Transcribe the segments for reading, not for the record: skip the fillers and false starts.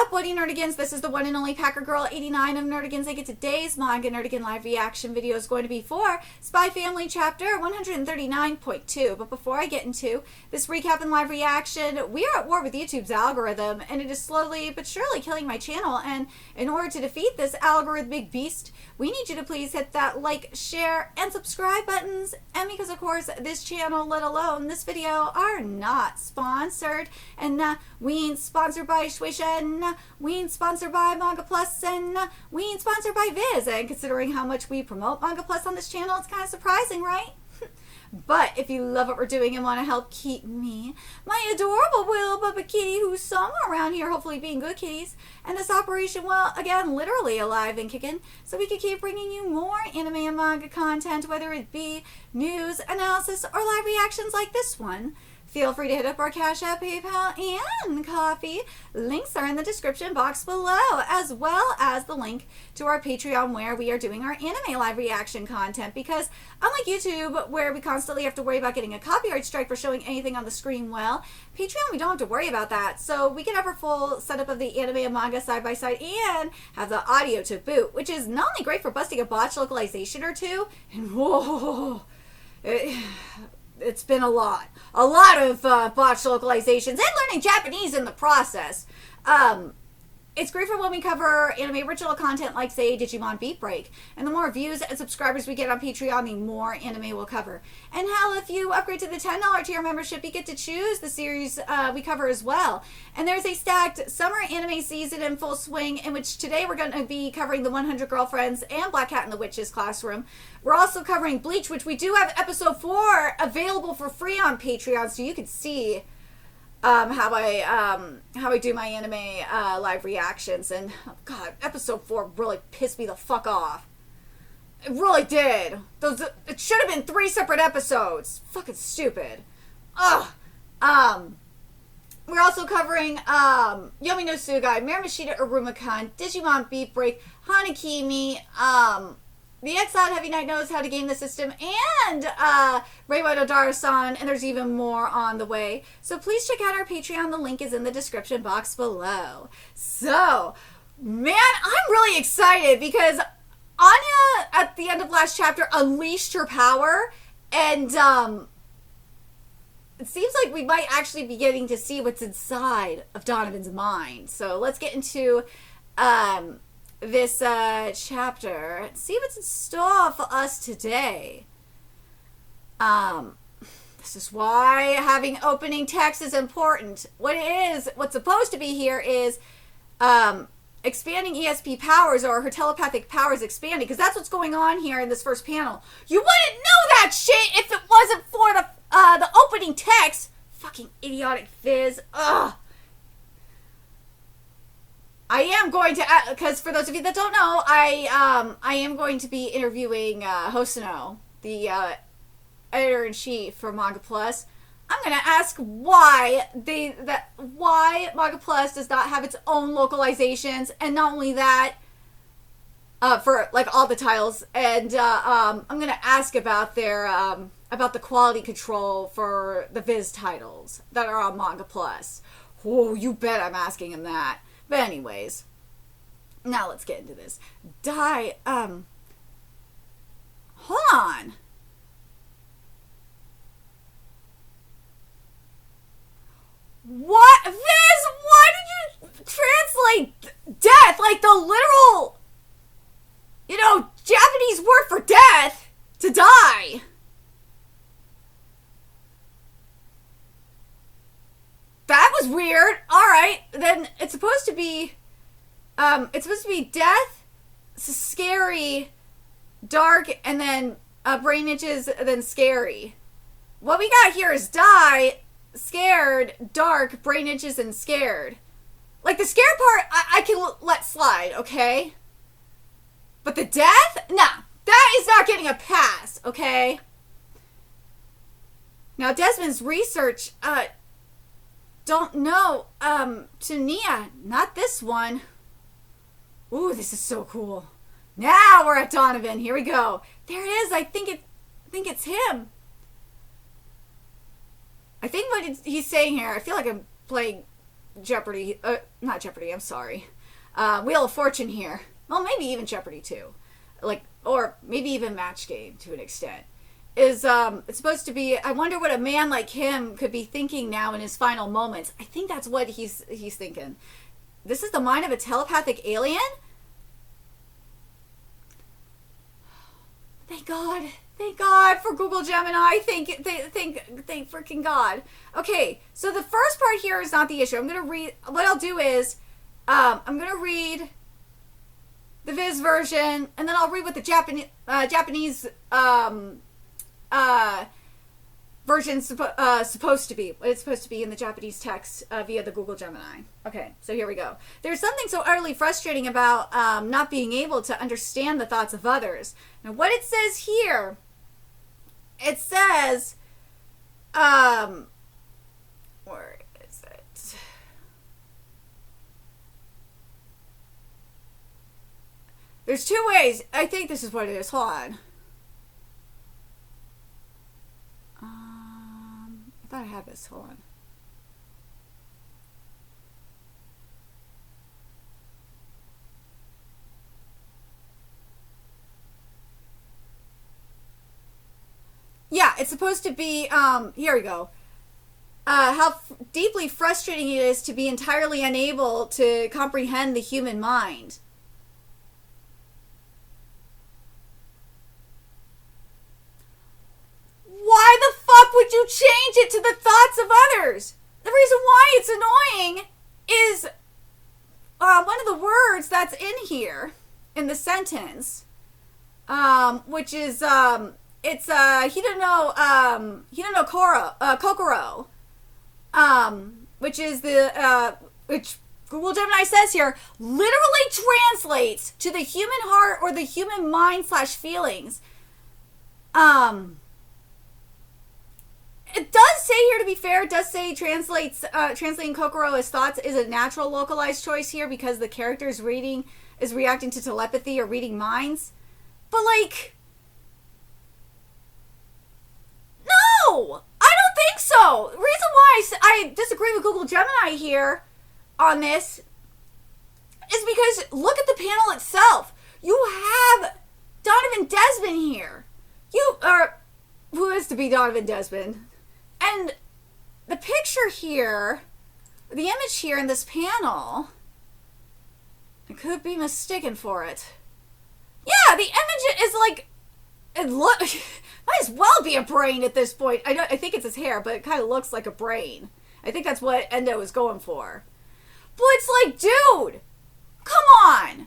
up, Woody Nerdigans? This is the one and only Packer Girl 89 of Nerdigans. I get today's Manga Nerdigan live reaction video is going to be for Spy Family Chapter 139.2. But before I get into this recap and live reaction, we are at war with YouTube's algorithm, and it is slowly but surely killing my channel. And in order to defeat this algorithmic beast, we need you to please hit that like, share, and subscribe buttons. And because, of course, this channel, let alone this video, are not sponsored. And we ain't sponsored by Shueisha, we ain't sponsored by Manga Plus, and we ain't sponsored by Viz. And considering how much we promote Manga Plus on this channel, it's kind of surprising, right? But if you love what we're doing and want to help keep me, my adorable Will Bubba Kitty, who's somewhere around here, hopefully being good kitties, and this operation, well, again, literally alive and kicking, so we can keep bringing you more anime and manga content, whether it be news, analysis, or live reactions like this one. Feel free to hit up our Cash App, PayPal, and Coffee. Links are in the description box below, as well as the link to our Patreon where we are doing our anime live reaction content. Because unlike YouTube, where we constantly have to worry about getting a copyright strike for showing anything on the screen, well, Patreon, we don't have to worry about that. So we can have our full setup of the anime and manga side by side and have the audio to boot, which is not only great for busting a botch localization or two, and whoa, it's been a lot of botched localizations and learning Japanese in the process. It's great for when we cover anime original content like, say, Digimon Beat Break. And the more views and subscribers we get on Patreon, the more anime we'll cover. And hell, if you upgrade to the $10 tier membership, you get to choose the series we cover as well. And there's a stacked summer anime season in full swing, in which today we're going to be covering The 100 Girlfriends and Black Cat in the Witch's Classroom. We're also covering Bleach, which we do have episode 4 available for free on Patreon, so you can see how I do my anime live reactions. And oh god, episode 4 really pissed me the fuck off. It really did. It should have been 3 separate episodes. Fucking stupid. Ugh. We're also covering Yomi no Sugai, Miramashita Iruma-kan, Digimon Beat Break, Hanakimi, The Exiled Heavy Knight Knows How to Game the System, and Reiwa Odara-san, and there's even more on the way. So please check out our Patreon. The link is in the description box below. So, man, I'm really excited because Anya, at the end of last chapter, unleashed her power, and it seems like we might actually be getting to see what's inside of Donovan's mind. So let's get into this chapter and see what's in store for us today. This is why having opening text is important. What's supposed to be here is expanding ESP powers, or her telepathic powers expanding, because that's what's going on here in this first panel. You wouldn't know that shit if it wasn't for the opening text. Fucking idiotic Fizz. Ugh. I am going to, because for those of you that don't know, I am going to be interviewing Hosono, the editor-in-chief for Manga Plus. I'm going to ask why Manga Plus does not have its own localizations, and not only that, for like all the titles, and I'm going to ask about their about the quality control for the Viz titles that are on Manga Plus. Oh, you bet I'm asking him that. But anyways, now let's get into this. Hold on. What? Viz, why did you translate death like the literal, Japanese word for death, to die? That was weird. Alright, then it's supposed to be death, scary, dark, and then brain itches, and then scary. What we got here is die, scared, dark, brain itches, and scared. Like, the scared part, I can let slide, okay? But the death? Nah, that is not getting a pass, okay? Now, Desmond's research, don't know, to Nia, not this one. Ooh, this is so cool. Now we're at Donovan. Here we go. There it is. I think it's him. I think what he's saying here, I feel like I'm playing Jeopardy, not Jeopardy, I'm sorry, Wheel of Fortune here. Well, maybe even Jeopardy too. Like, or maybe even Match Game to an extent. Is, it's supposed to be, I wonder what a man like him could be thinking now in his final moments. I think that's what he's thinking. This is the mind of a telepathic alien? Thank God. Thank God for Google Gemini. Thank freaking God. Okay, so the first part here is not the issue. I'm going to read, what I'll do is, I'm going to read the Viz version, and then I'll read what the Japanese version's supposed to be, what it's supposed to be in the Japanese text via the Google Gemini. Okay, so here we go. There's something so utterly frustrating about not being able to understand the thoughts of others. Now, what it says here, it says, where is it? There's two ways. I think this is what it is. Hold on. I thought I had this. Hold on. Yeah, it's supposed to be, here we go. How deeply frustrating it is to be entirely unable to comprehend the human mind. Why the fuck would you change it to the thoughts of others? The reason why it's annoying is one of the words that's in here in the sentence, which is it's Kokoro, which is the which Google Gemini says here literally translates to the human heart or the human mind / feelings. It does say here, to be fair, it does say translating Kokoro as thoughts is a natural localized choice here because the character is reacting to telepathy or reading minds. But, like, no! I don't think so! The reason why I disagree with Google Gemini here on this is because look at the panel itself. You have Donovan Desmond here. Who is to be Donovan Desmond? And the picture here, the image here in this panel, I could be mistaken for it. Yeah, the image is like, it might as well be a brain at this point. I think it's his hair, but it kind of looks like a brain. I think that's what Endo is going for. But it's like, dude, come on.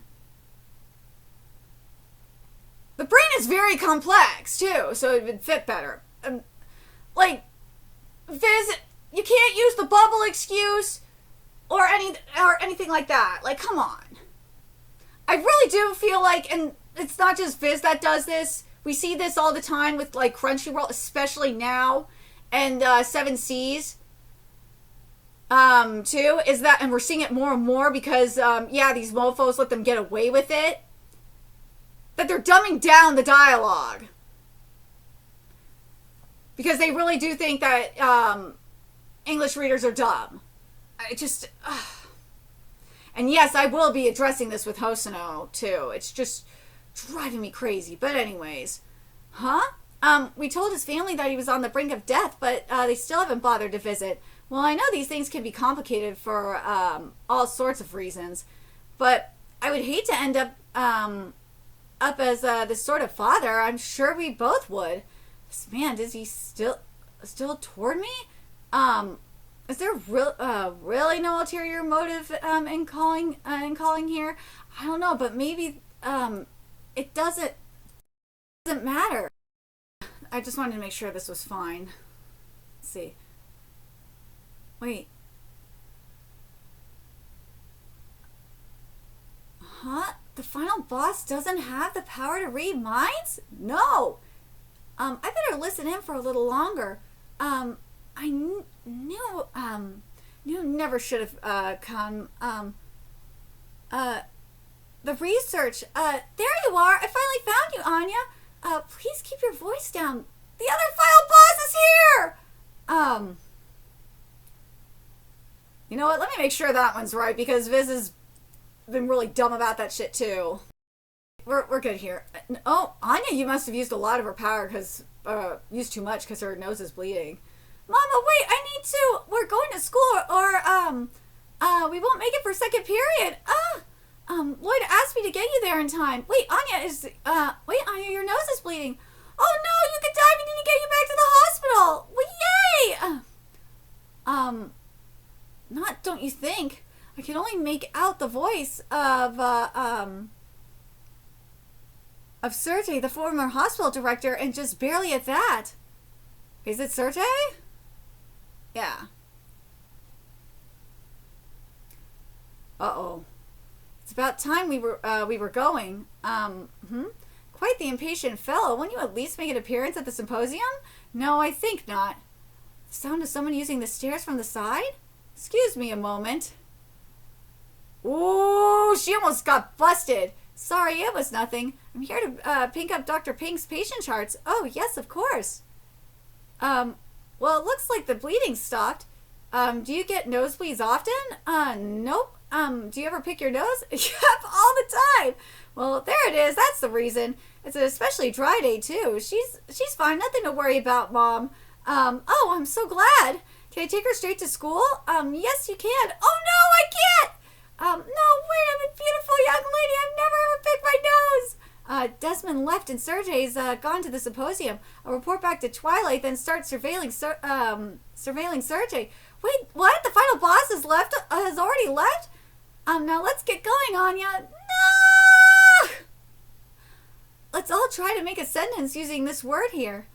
The brain is very complex, too, so it would fit better. Like, Viz, you can't use the bubble excuse or anything like that. Like, come on. I really do feel like, and it's not just Viz that does this. We see this all the time with, like, Crunchyroll, especially now, and 7 Seas, too, is that, and we're seeing it more and more because, yeah, these mofos let them get away with it, that they're dumbing down the dialogue. Because they really do think that English readers are dumb. I just... And yes, I will be addressing this with Hosono, too. It's just driving me crazy. But anyways. Huh? We told his family that he was on the brink of death, but they still haven't bothered to visit. Well, I know these things can be complicated for all sorts of reasons. But I would hate to end up as this sort of father. I'm sure we both would. Man, does he still toward me? Is there really no ulterior motive in calling here? I don't know, but maybe it doesn't matter. I just wanted to make sure this was fine. Let's see. Wait. Huh? The final boss doesn't have the power to read minds? No. I better listen in for a little longer. I knew never should have come. The research. There you are. I finally found you, Anya. Please keep your voice down. The other final boss is here. You know what? Let me make sure that one's right, because Viz has been really dumb about that shit too. We're good here. Oh, Anya, you must have used a lot of her power, because used too much because her nose is bleeding. Mama, wait, I need to. We're going to school, or we won't make it for second period. Lloyd asked me to get you there in time. Wait, Anya, your nose is bleeding. Oh no, you could die. We need to get you back to the hospital. Well, yay! Not, don't you think? I can only make out the voice of Sergei, the former hospital director, and just barely at that. Is it Sergei? Yeah. Uh-oh. It's about time we were going. Quite the impatient fellow. Won't you at least make an appearance at the symposium? No, I think not. The sound of someone using the stairs from the side? Excuse me a moment. Ooh, she almost got busted. Sorry, it was nothing. I'm here to pink up Dr. Pink's patient charts. Oh, yes, of course. Well, it looks like the bleeding stopped. Do you get nosebleeds often? Nope. Do you ever pick your nose? Yep, all the time. Well, there it is. That's the reason. It's an especially dry day, too. She's fine. Nothing to worry about, Mom. Oh, I'm so glad. Can I take her straight to school? Yes, you can. Oh, no, I can't. No, wait, I'm a beautiful young lady. I've never ever picked my nose. Desmond left and Sergei's gone to the symposium. I'll report back to Twilight, then start surveilling Sergei. Wait, what? The final boss has already left? Now let's get going, Anya. No! Let's all try to make a sentence using this word here.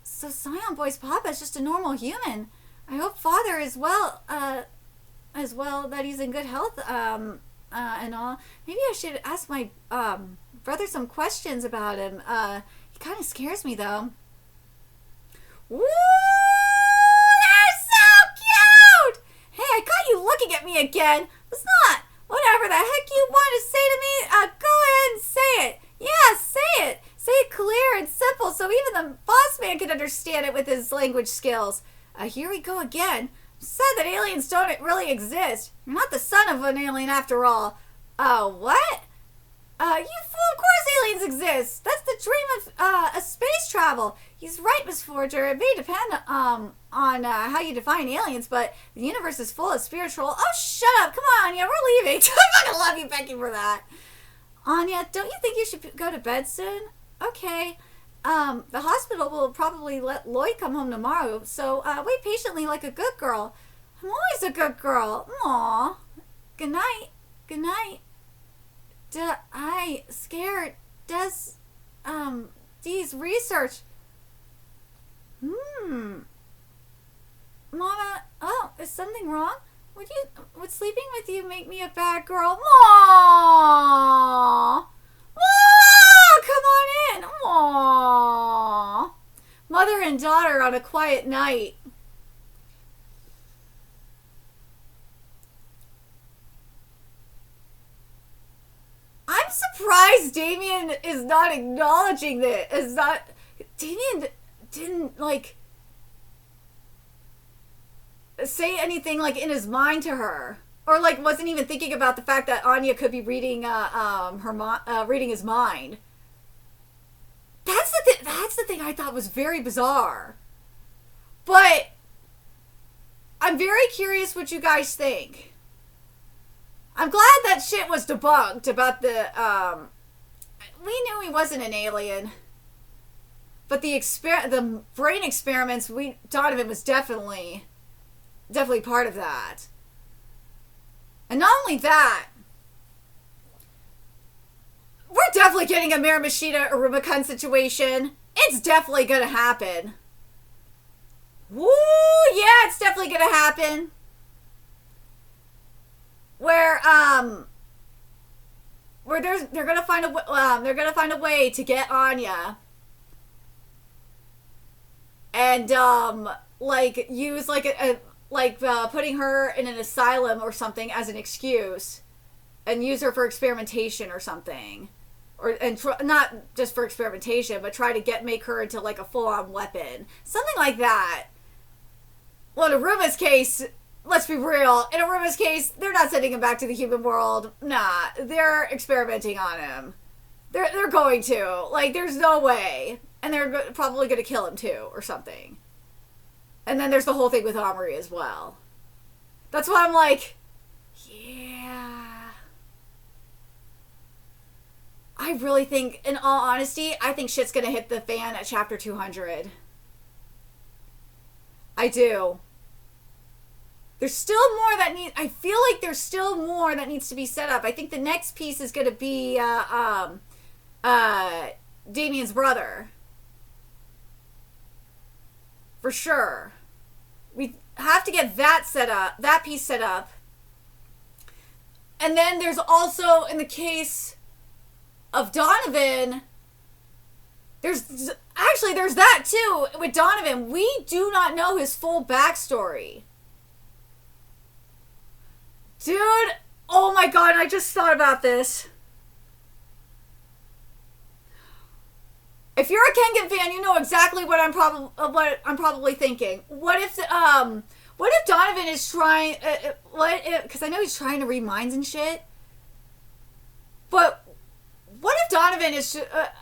So Scion Boy's papa is just a normal human. I hope Father is well, that he's in good health, and all. Maybe I should ask my, brother some questions about him. He kind of scares me, though. Woo! They're so cute! Hey, I caught you looking at me again. It's not. Whatever the heck you want to say to me, go ahead and say it. Yeah, say it. Say it clear and simple so even the boss man can understand it with his language skills. Here we go again. Said that aliens don't really exist. You're not the son of an alien after all. What? You fool, of course aliens exist. That's the dream of, a space travel. He's right, Miss Forger. It may depend, on how you define aliens, but the universe is full of spiritual... Oh, shut up. Come on, Anya, we're leaving. I'm not gonna love you, Becky, for that. Anya, don't you think you should go to bed soon? Okay. The hospital will probably let Lloyd come home tomorrow, so, wait patiently like a good girl. I'm always a good girl. Aww. Good night. Good night. I scared. Dee's research. Mama, oh, is something wrong? Would sleeping with you make me a bad girl? Aww. Aww, come on in. Aww. Mother and daughter on a quiet night. I'm surprised Damien is not acknowledging this. Damien didn't, like, say anything, like, in his mind to her. Or, like, wasn't even thinking about the fact that Anya could be reading, reading his mind. That's the thing I thought was very bizarre. But I'm very curious what you guys think. I'm glad that shit was debunked about the, we knew he wasn't an alien. But the brain experiments, Donovan was definitely part of that. And not only that, we're definitely getting a Miramashita or Rubicon situation. It's definitely gonna happen. Woo! Yeah, it's definitely gonna happen. Where they're gonna find a way to get Anya, and like use putting her in an asylum or something as an excuse, and use her for experimentation or something, not just for experimentation, but try to make her into like a full-on weapon, something like that. Well, in Aruba's case, let's be real. In Aruma's case, they're not sending him back to the human world. Nah, they're experimenting on him. They're going to. Like, there's no way. And they're probably going to kill him too, or something. And then there's the whole thing with Omri as well. That's why I'm like, yeah. I really think, in all honesty, I think shit's going to hit the fan at chapter 200. I do. There's still more that I feel like there's still more that needs to be set up. I think the next piece is going to be Damien's brother. For sure. We have to get that set up, that piece set up. And then there's also, in the case of Donovan, there's that too. With Donovan, we do not know his full backstory. Dude, oh my god, I just thought about this. If you're a Kengan fan, you know exactly what I'm probably thinking. What if Donovan is trying? Because I know he's trying to read minds and shit. But what if Donovan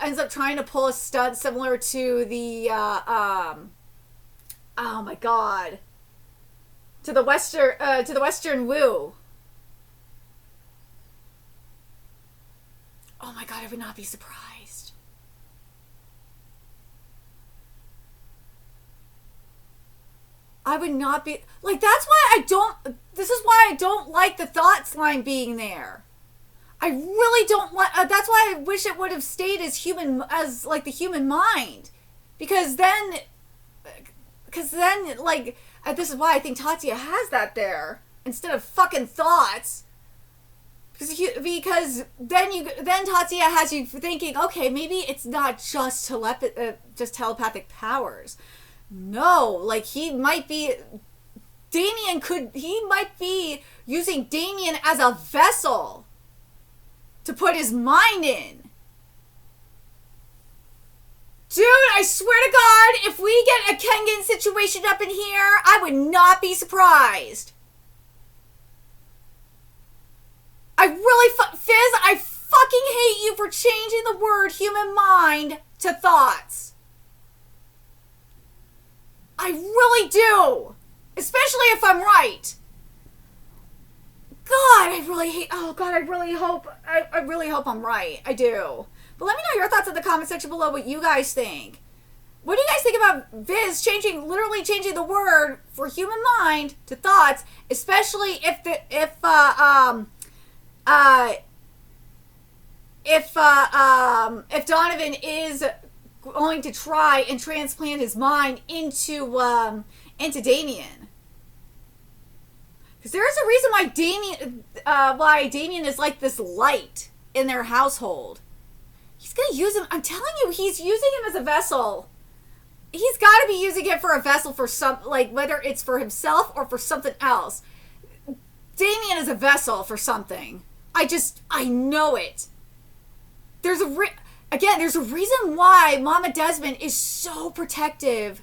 ends up trying to pull a stunt similar to the oh my god, to the Western Woo? Oh my god, I would not be surprised. I would not be like. That's why this is why I don't like the thoughts line being there. I really don't like. That's why I wish it would have stayed as like the human mind, because then like this is why I think Tatsuya has that there instead of fucking thoughts. Because then Tatsuya has you thinking, okay, maybe it's not just telepathic powers. No, like he might be using Damien as a vessel to put his mind in. Dude, I swear to God, if we get a Kengan situation up in here, I would not be surprised. Fizz, I fucking hate you for changing the word human mind to thoughts. I really do. Especially if I'm right. God, I really hate, oh God, I really hope I'm right. I do. But let me know your thoughts in the comment section below, what you guys think. What do you guys think about Viz literally changing the word for human mind to thoughts, especially if Donovan is going to try and transplant his mind into Damien? Because there is a reason why Damien is like this light in their household. He's gonna use him. I'm telling you, he's using him as a vessel. He's got to be using it for a vessel for whether it's for himself or for something else. Damien is a vessel for something. I know it. There's a reason why Mama Desmond is so protective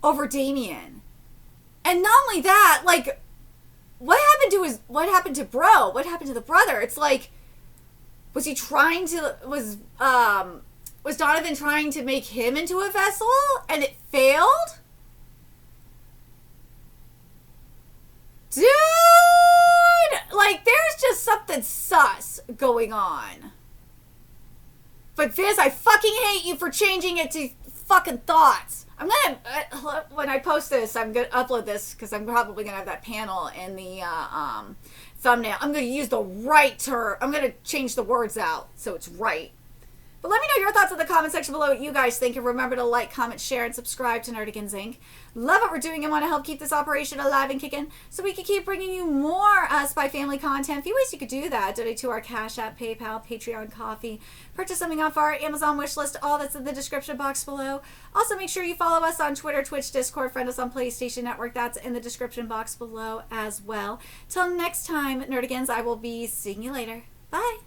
over Damien. And not only that, like, what happened to bro? What happened to the brother? It's like, was Donovan trying to make him into a vessel and it failed? Dude! Like, there's just something sus going on. But Viz, I fucking hate you for changing it to fucking thoughts. I'm gonna, when I post this, I'm gonna upload this because I'm probably gonna have that panel in the thumbnail. I'm gonna use the right term. I'm gonna change the words out so it's right. But let me know your thoughts in the comment section below, what you guys think. And remember to like, comment, share, and subscribe to Nerdigans Inc. Love what we're doing and want to help keep this operation alive and kicking so we can keep bringing you more Spy Family content. A few ways you could do that. Donate to our Cash App, PayPal, Patreon, Coffee. Purchase something off our Amazon wish list. All that's in the description box below. Also, make sure you follow us on Twitter, Twitch, Discord. Friend us on PlayStation Network. That's in the description box below as well. Till next time, Nerdigans, I will be seeing you later. Bye.